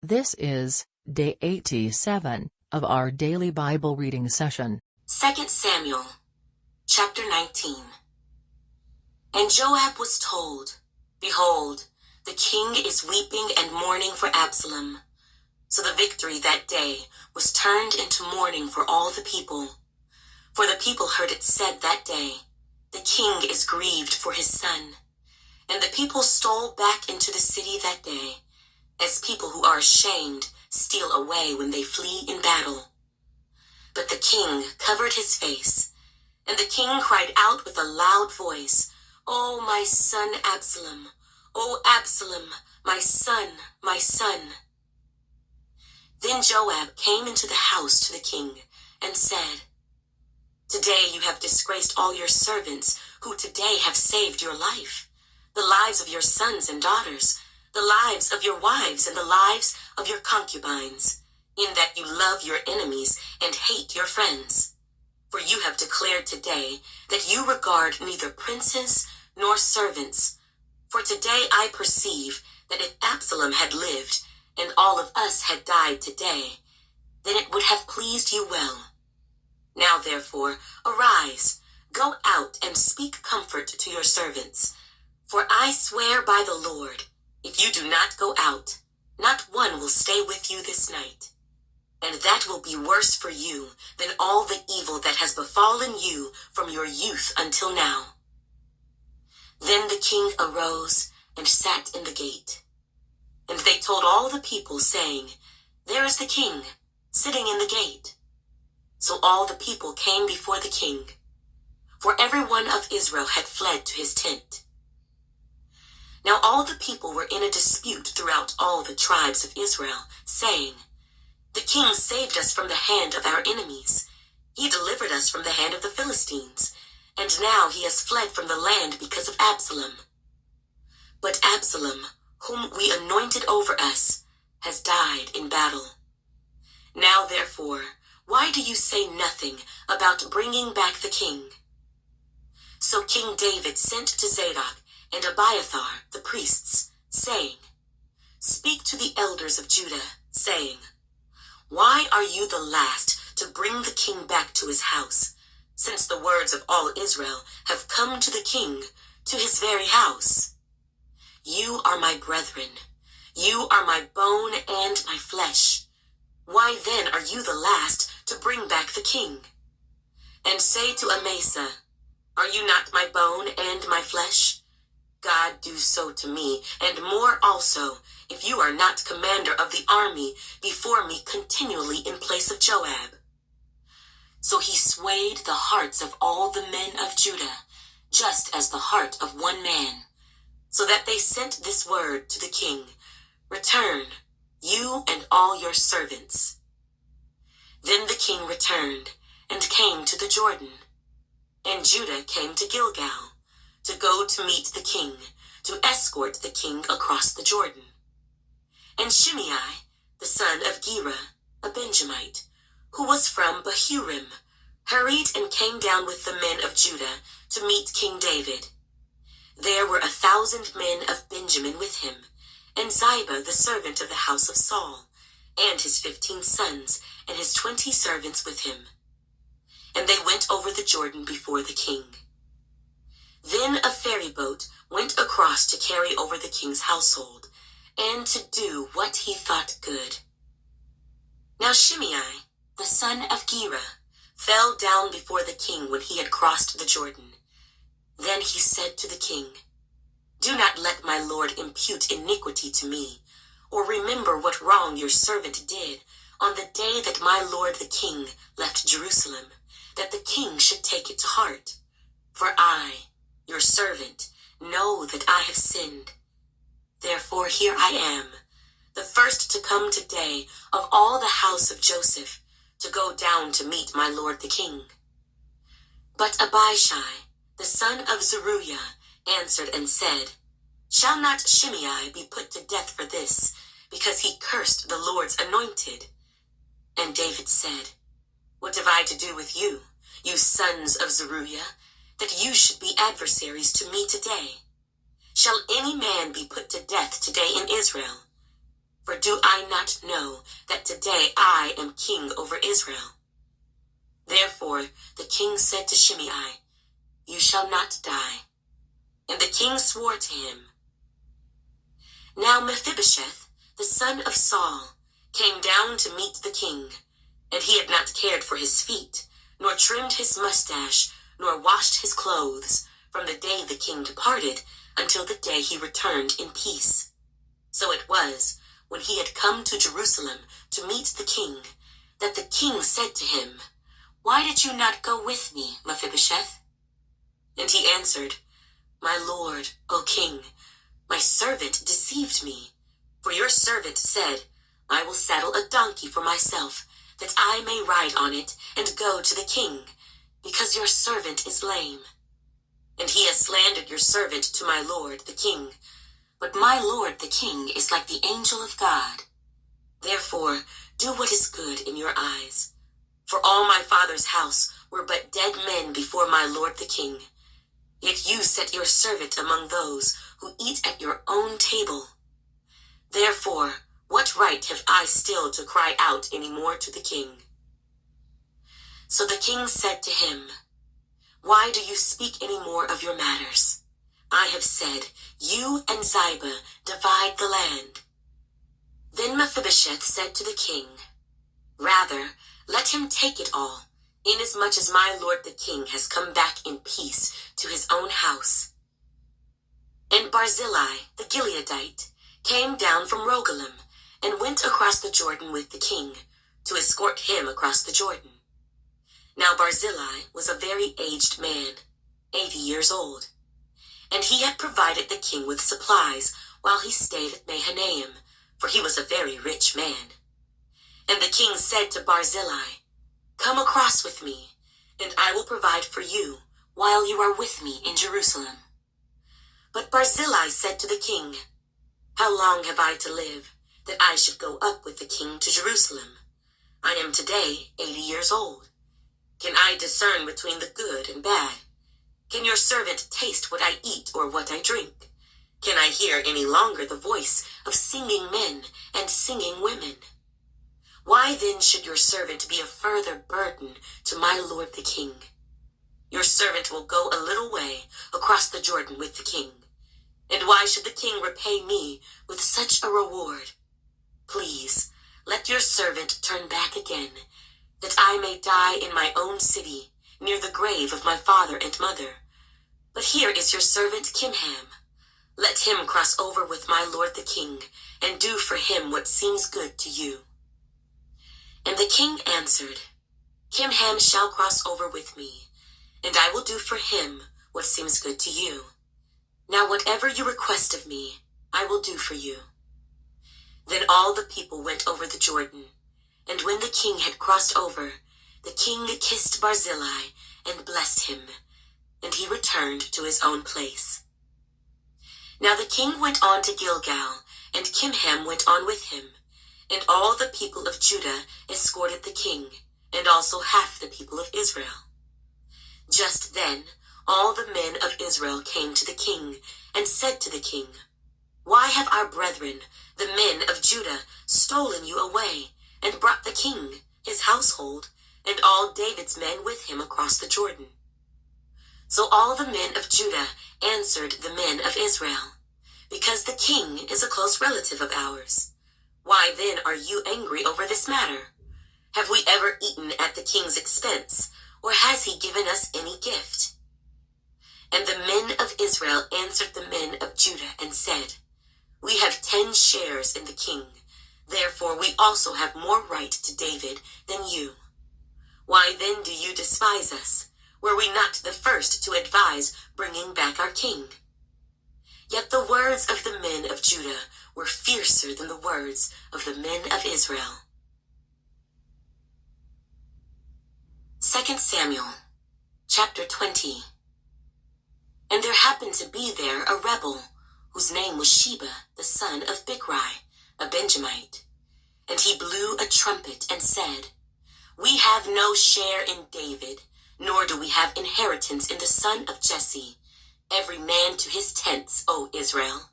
This is day 87 of our daily Bible reading session. 2 Samuel, chapter 19. And Joab was told, Behold, the king is weeping and mourning for Absalom. So the victory that day was turned into mourning for all the people. For the people heard it said that day, The king is grieved for his son. And the people stole back into the city that day, as people who are ashamed steal away when they flee in battle. But the king covered his face, and the king cried out with a loud voice, O my son Absalom, O Absalom, my son, my son. Then Joab came into the house to the king and said, Today you have disgraced all your servants who today have saved your life, the lives of your sons and daughters, the lives of your wives and the lives of your concubines, in that you love your enemies and hate your friends. For you have declared today that you regard neither princes nor servants. For today I perceive that if Absalom had lived and all of us had died today, then it would have pleased you well. Now therefore, arise, go out and speak comfort to your servants. For I swear by the Lord, if you do not go out, not one will stay with you this night. And that will be worse for you than all the evil that has befallen you from your youth until now. Then the king arose and sat in the gate. And they told all the people, saying, There is the king, sitting in the gate. So all the people came before the king, for every one of Israel had fled to his tent. Now all the people were in a dispute throughout all the tribes of Israel, saying, The king saved us from the hand of our enemies. He delivered us from the hand of the Philistines, and now he has fled from the land because of Absalom. But Absalom, whom we anointed over us, has died in battle. Now therefore, why do you say nothing about bringing back the king? So King David sent to Zadok and Abiathar, the priests, saying, Speak to the elders of Judah, saying, Why are you the last to bring the king back to his house, since the words of all Israel have come to the king, to his very house? You are my brethren, you are my bone and my flesh. Why then are you the last to bring back the king? And say to Amasa, Are you not my bone and my flesh? God do so to me, and more also, if you are not commander of the army before me continually in place of Joab. So he swayed the hearts of all the men of Judah, just as the heart of one man, so that they sent this word to the king, Return, you and all your servants. Then the king returned, and came to the Jordan. And Judah came to Gilgal, to go to meet the king, to escort the king across the Jordan. And Shimei, the son of Gera, a Benjamite, who was from Bahurim, hurried and came down with the men of Judah to meet King David. There were 1,000 men of Benjamin with him, and Ziba, the servant of the house of Saul, and his 15 sons, and his 20 servants with him. And they went over the Jordan before the king. Then a ferry boat went across to carry over the king's household, and to do what he thought good. Now Shimei, the son of Gera, fell down before the king when he had crossed the Jordan. Then he said to the king, Do not let my lord impute iniquity to me, or remember what wrong your servant did on the day that my lord the king left Jerusalem, that the king should take it to heart. For I, your servant, know that I have sinned. Therefore here I am, the first to come today of all the house of Joseph, to go down to meet my lord the king. But Abishai, the son of Zeruiah, answered and said, Shall not Shimei be put to death for this, because he cursed the Lord's anointed? And David said, What have I to do with you, you sons of Zeruiah, that you should be adversaries to me today? Shall any man be put to death today in Israel? For do I not know that today I am king over Israel? Therefore the king said to Shimei, You shall not die. And the king swore to him. Now Mephibosheth, the son of Saul, came down to meet the king, and he had not cared for his feet, nor trimmed his mustache, nor washed his clothes, from the day the king departed until the day he returned in peace. So it was, when he had come to Jerusalem to meet the king, that the king said to him, Why did you not go with me, Mephibosheth? And he answered, My lord, O king, my servant deceived me. For your servant said, I will saddle a donkey for myself, that I may ride on it and go to the king, because your servant is lame. And he has slandered your servant to my lord the king. But my lord the king is like the angel of God. Therefore, do what is good in your eyes. For all my father's house were but dead men before my lord the king. Yet you set your servant among those who eat at your own table. Therefore, what right have I still to cry out any more to the king? So the king said to him, Why do you speak any more of your matters? I have said, You and Ziba divide the land. Then Mephibosheth said to the king, Rather, let him take it all, inasmuch as my lord the king has come back in peace to his own house. And Barzillai the Gileadite came down from Rogelim, and went across the Jordan with the king, to escort him across the Jordan. Now Barzillai was a very aged man, 80 years old, and he had provided the king with supplies while he stayed at Mahanaim, for he was a very rich man. And the king said to Barzillai, Come across with me, and I will provide for you while you are with me in Jerusalem. But Barzillai said to the king, How long have I to live, that I should go up with the king to Jerusalem? I am today 80 years old. Can I discern between the good and bad? Can your servant taste what I eat or what I drink? Can I hear any longer the voice of singing men and singing women? Why then should your servant be a further burden to my lord the king? Your servant will go a little way across the Jordan with the king. And why should the king repay me with such a reward? Please, let your servant turn back again, that I may die in my own city, near the grave of my father and mother. But here is your servant Kimham. Let him cross over with my lord the king, and do for him what seems good to you. And the king answered, Kimham shall cross over with me, and I will do for him what seems good to you. Now whatever you request of me, I will do for you. Then all the people went over the Jordan, and when the king had crossed over, the king kissed Barzillai and blessed him, and he returned to his own place. Now the king went on to Gilgal, and Kimham went on with him, and all the people of Judah escorted the king, and also half the people of Israel. Just then all the men of Israel came to the king, and said to the king, Why have our brethren, the men of Judah, stolen you away, and brought the king, his household, and all David's men with him across the Jordan? So all the men of Judah answered the men of Israel, Because the king is a close relative of ours. Why then are you angry over this matter? Have we ever eaten at the king's expense, or has he given us any gift? And the men of Israel answered the men of Judah and said, We have 10 shares in the king, therefore we also have more right to David than you. Why then do you despise us? Were we not the first to advise bringing back our king? Yet the words of the men of Judah were fiercer than the words of the men of Israel. 2 Samuel, chapter 20. And there happened to be there a rebel, whose name was Sheba, the son of Bichri, a Benjamite. And he blew a trumpet and said, We have no share in David, nor do we have inheritance in the son of Jesse, every man to his tents, O Israel.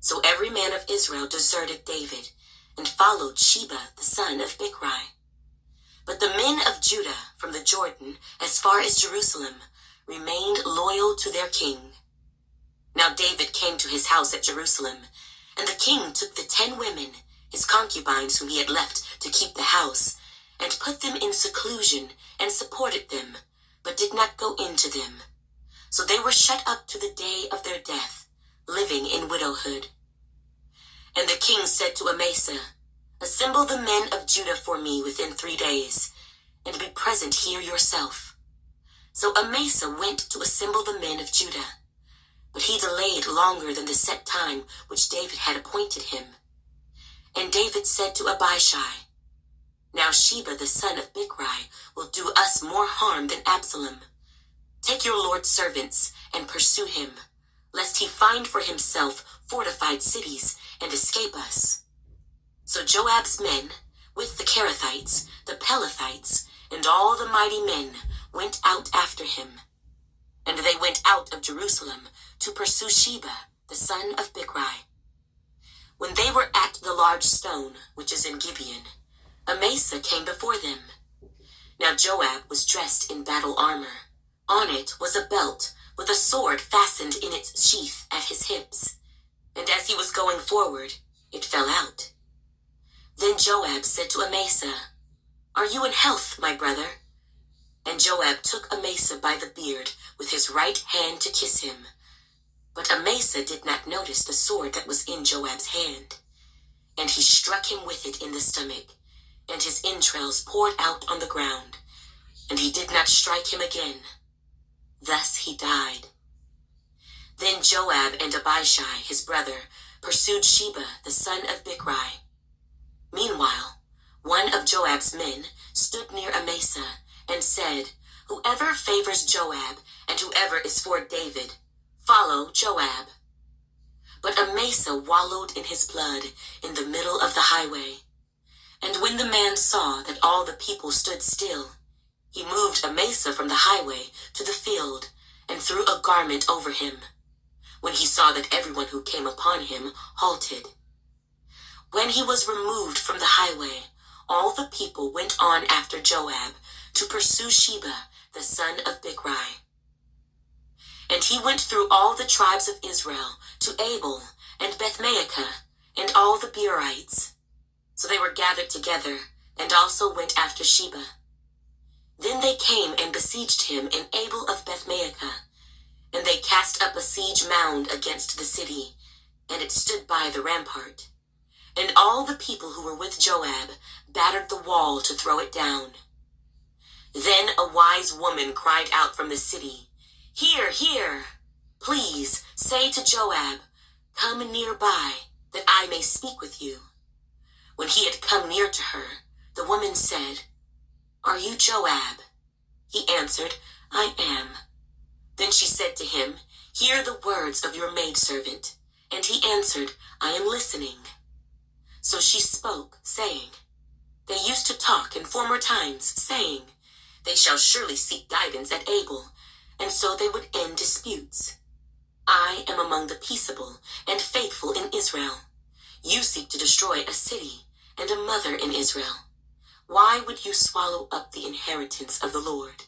So every man of Israel deserted David and followed Sheba the son of Bichri. But the men of Judah from the Jordan as far as Jerusalem remained loyal to their king. Now David came to his house at Jerusalem, and the king took the 10 women, his concubines whom he had left to keep the house, and put them in seclusion and supported them, but did not go into them. So they were shut up to the day of their death, living in widowhood. And the king said to Amasa, "Assemble the men of Judah for me within 3 days, and be present here yourself." So Amasa went to assemble the men of Judah, but he delayed longer than the set time which David had appointed him. And David said to Abishai, "Now Sheba the son of Bichri will do us more harm than Absalom. Take your Lord's servants and pursue him, lest he find for himself fortified cities and escape us." So Joab's men, with the Kerethites, the Pelethites, and all the mighty men, went out after him. And they went out of Jerusalem to pursue Sheba the son of Bichri. When they were at the large stone, which is in Gibeon, Amasa came before them. Now Joab was dressed in battle armor. On it was a belt with a sword fastened in its sheath at his hips. And as he was going forward, it fell out. Then Joab said to Amasa, "Are you in health, my brother?" And Joab took Amasa by the beard with his right hand to kiss him. But Amasa did not notice the sword that was in Joab's hand. And he struck him with it in the stomach, and his entrails poured out on the ground. And he did not strike him again. Thus he died. Then Joab and Abishai, his brother, pursued Sheba the son of Bichri. Meanwhile, one of Joab's men stood near Amasa and said, "Whoever favors Joab and whoever is for David, follow Joab." But Amasa wallowed in his blood in the middle of the highway. And when the man saw that all the people stood still, he moved Amasa from the highway to the field and threw a garment over him, when he saw that everyone who came upon him halted. When he was removed from the highway, all the people went on after Joab to pursue Sheba the son of Bichri. And he went through all the tribes of Israel to Abel and Bethmaachah and all the Beerites. So they were gathered together and also went after Sheba. Then they came and besieged him in Abel of Bethmaachah, and they cast up a siege mound against the city, and it stood by the rampart. And all the people who were with Joab battered the wall to throw it down. Then a wise woman cried out from the city, "Hear, hear! Please say to Joab, 'Come near by, that I may speak with you.' When he had come near to her, the woman said, 'Are you Joab?' He answered, 'I am.' Then she said to him, 'Hear the words of your maidservant.' And he answered, 'I am listening.' So she spoke, saying, 'They used to talk in former times, saying, They shall surely seek guidance at Abel, and so they would end disputes. I am among the peaceable and faithful in Israel. You seek to destroy a city and a mother in Israel. Why would you swallow up the inheritance of the Lord?'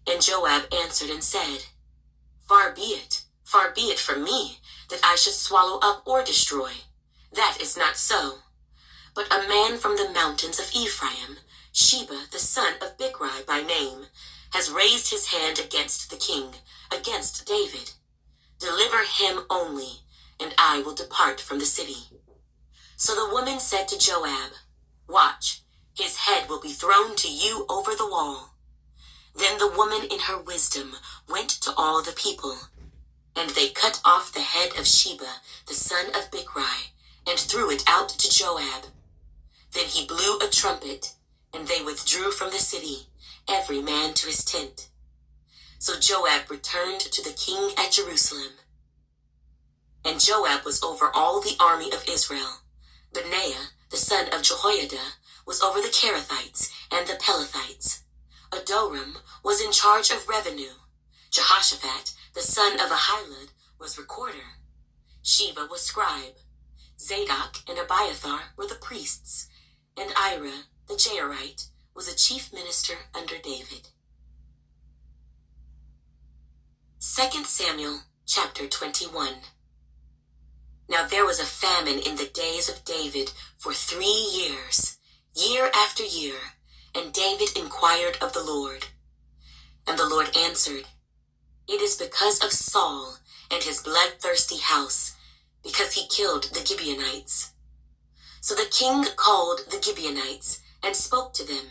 And Joab answered and said, far be it from me that I should swallow up or destroy. That is not so. But a man from the mountains of Ephraim, Sheba the son of Bichri by name, has raised his hand against the king, against David. Deliver him only, and I will depart from the city." So the woman said to Joab, "Watch, his head will be thrown to you over the wall." Then the woman in her wisdom went to all the people, and they cut off the head of Sheba the son of Bichri, and threw it out to Joab. Then he blew a trumpet, and they withdrew from the city, every man to his tent. So Joab returned to the king at Jerusalem. And Joab was over all the army of Israel. Benaiah, the son of Jehoiada, was over the Kerethites and the Pelethites. Adoram was in charge of revenue. Jehoshaphat, the son of Ahilud, was recorder. Sheva was scribe. Zadok and Abiathar were the priests, and Ira, the Jairite, was a chief minister under David. 2 Samuel chapter 21. Now there was a famine in the days of David for 3 years, year after year, and David inquired of the Lord. And the Lord answered, It is because of Saul and his bloodthirsty house, because he killed the Gibeonites. So the king called the Gibeonites and spoke to them.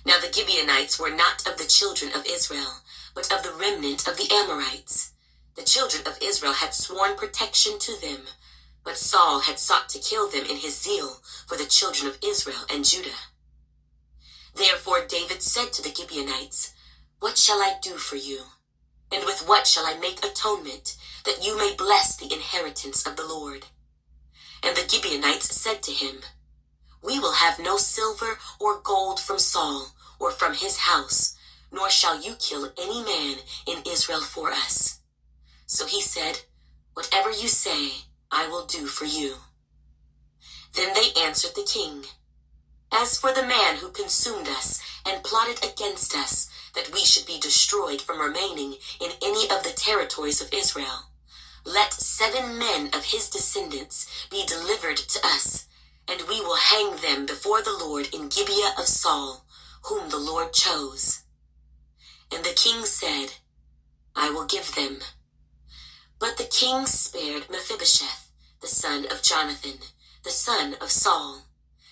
Now the Gibeonites were not of the children of Israel, but of the remnant of the Amorites. The children of Israel had sworn protection to them, but Saul had sought to kill them in his zeal for the children of Israel and Judah. Therefore David said to the Gibeonites, What shall I do for you? And with what shall I make atonement, that you may bless the inheritance of the Lord? And the Gibeonites said to him, We will have no silver or gold from Saul or from his house, nor shall you kill any man in Israel for us. So he said, Whatever you say, I will do for you. Then they answered the king, As for the man who consumed us and plotted against us, that we should be destroyed from remaining in any of the territories of Israel, let 7 men of his descendants be delivered to us, and we will hang them before the Lord in Gibeah of Saul, whom the Lord chose. And the king said, I will give them. But the king spared Mephibosheth, the son of Jonathan, the son of Saul,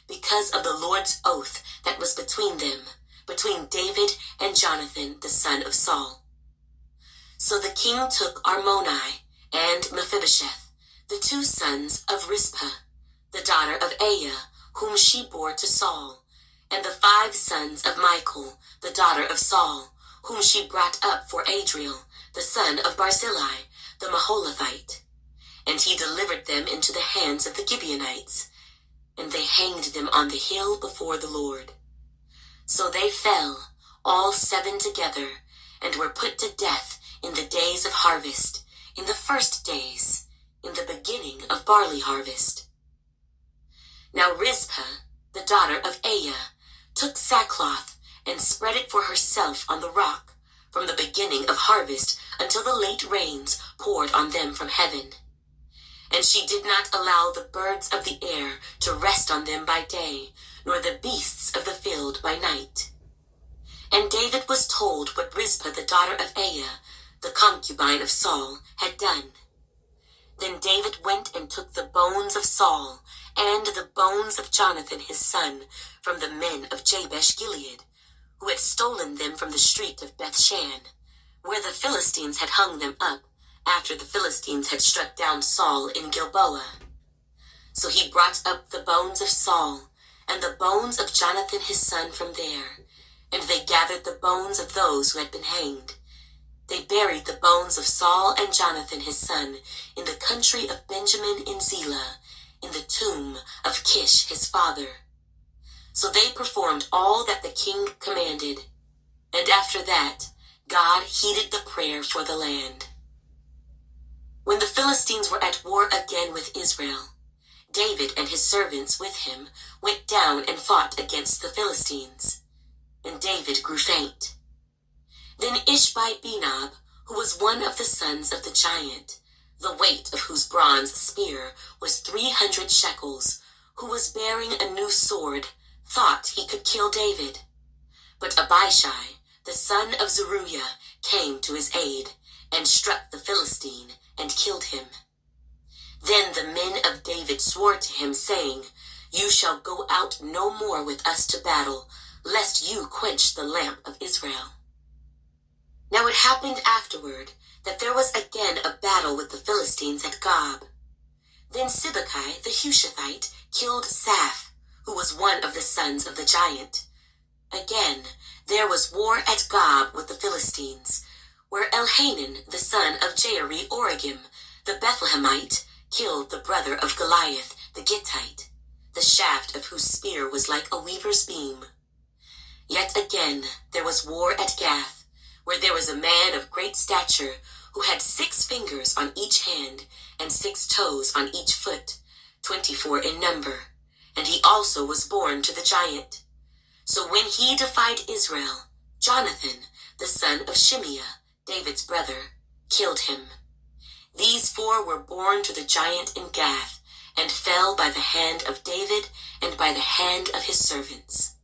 because of the Lord's oath that was between them, between David and Jonathan, the son of Saul. So the king took Armoni and Mephibosheth, the 2 sons of Rizpah, the daughter of Aiah, whom she bore to Saul, and the 5 sons of Michal, the daughter of Saul, whom she brought up for Adriel, the son of Barzillai, the Maholathite. And he delivered them into the hands of the Gibeonites, and they hanged them on the hill before the Lord. So they fell, all 7 together, and were put to death in the days of harvest, in the first days, in the beginning of barley harvest. Now Rizpah, the daughter of Aiah, took sackcloth and spread it for herself on the rock, from the beginning of harvest until the late rains poured on them from heaven. And she did not allow the birds of the air to rest on them by day, nor the beasts of the field by night. And David was told what Rizpah the daughter of Aiah, the concubine of Saul, had done. Then David went and took the bones of Saul and the bones of Jonathan his son from the men of Jabesh Gilead, who had stolen them from the street of Bethshan, where the Philistines had hung them up, after the Philistines had struck down Saul in Gilboa. So he brought up the bones of Saul and the bones of Jonathan his son from there, and they gathered the bones of those who had been hanged. They buried the bones of Saul and Jonathan his son in the country of Benjamin in Zelah, in the tomb of Kish his father. So they performed all that the king commanded, and after that God heeded the prayer for the land. When the Philistines were at war again with Israel, David and his servants with him went down and fought against the Philistines, and David grew faint. Then Ishbi-Benob, who was one of the sons of the giant, the weight of whose bronze spear was 300 shekels, who was bearing a new sword, thought he could kill David. But Abishai, the son of Zeruiah, came to his aid, and struck the Philistine, and killed him. Then the men of David swore to him, saying, You shall go out no more with us to battle, lest you quench the lamp of Israel. Now it happened afterward that there was again a battle with the Philistines at Gob. Then Sibbecai the Hushathite killed Saph, who was one of the sons of the giant. Again there was war at Gob with the Philistines, where Elhanan the son of Jaare-Oregim, the Bethlehemite, killed the brother of Goliath the Gittite, the shaft of whose spear was like a weaver's beam. Yet again there was war at Gath, where there was a man of great stature, who had 6 fingers on each hand and 6 toes on each foot, 24 in number, and he also was born to the giant. So when he defied Israel, Jonathan, the son of Shimeah, David's brother, killed him. These 4 were born to the giant in Gath, and fell by the hand of David and by the hand of his servants.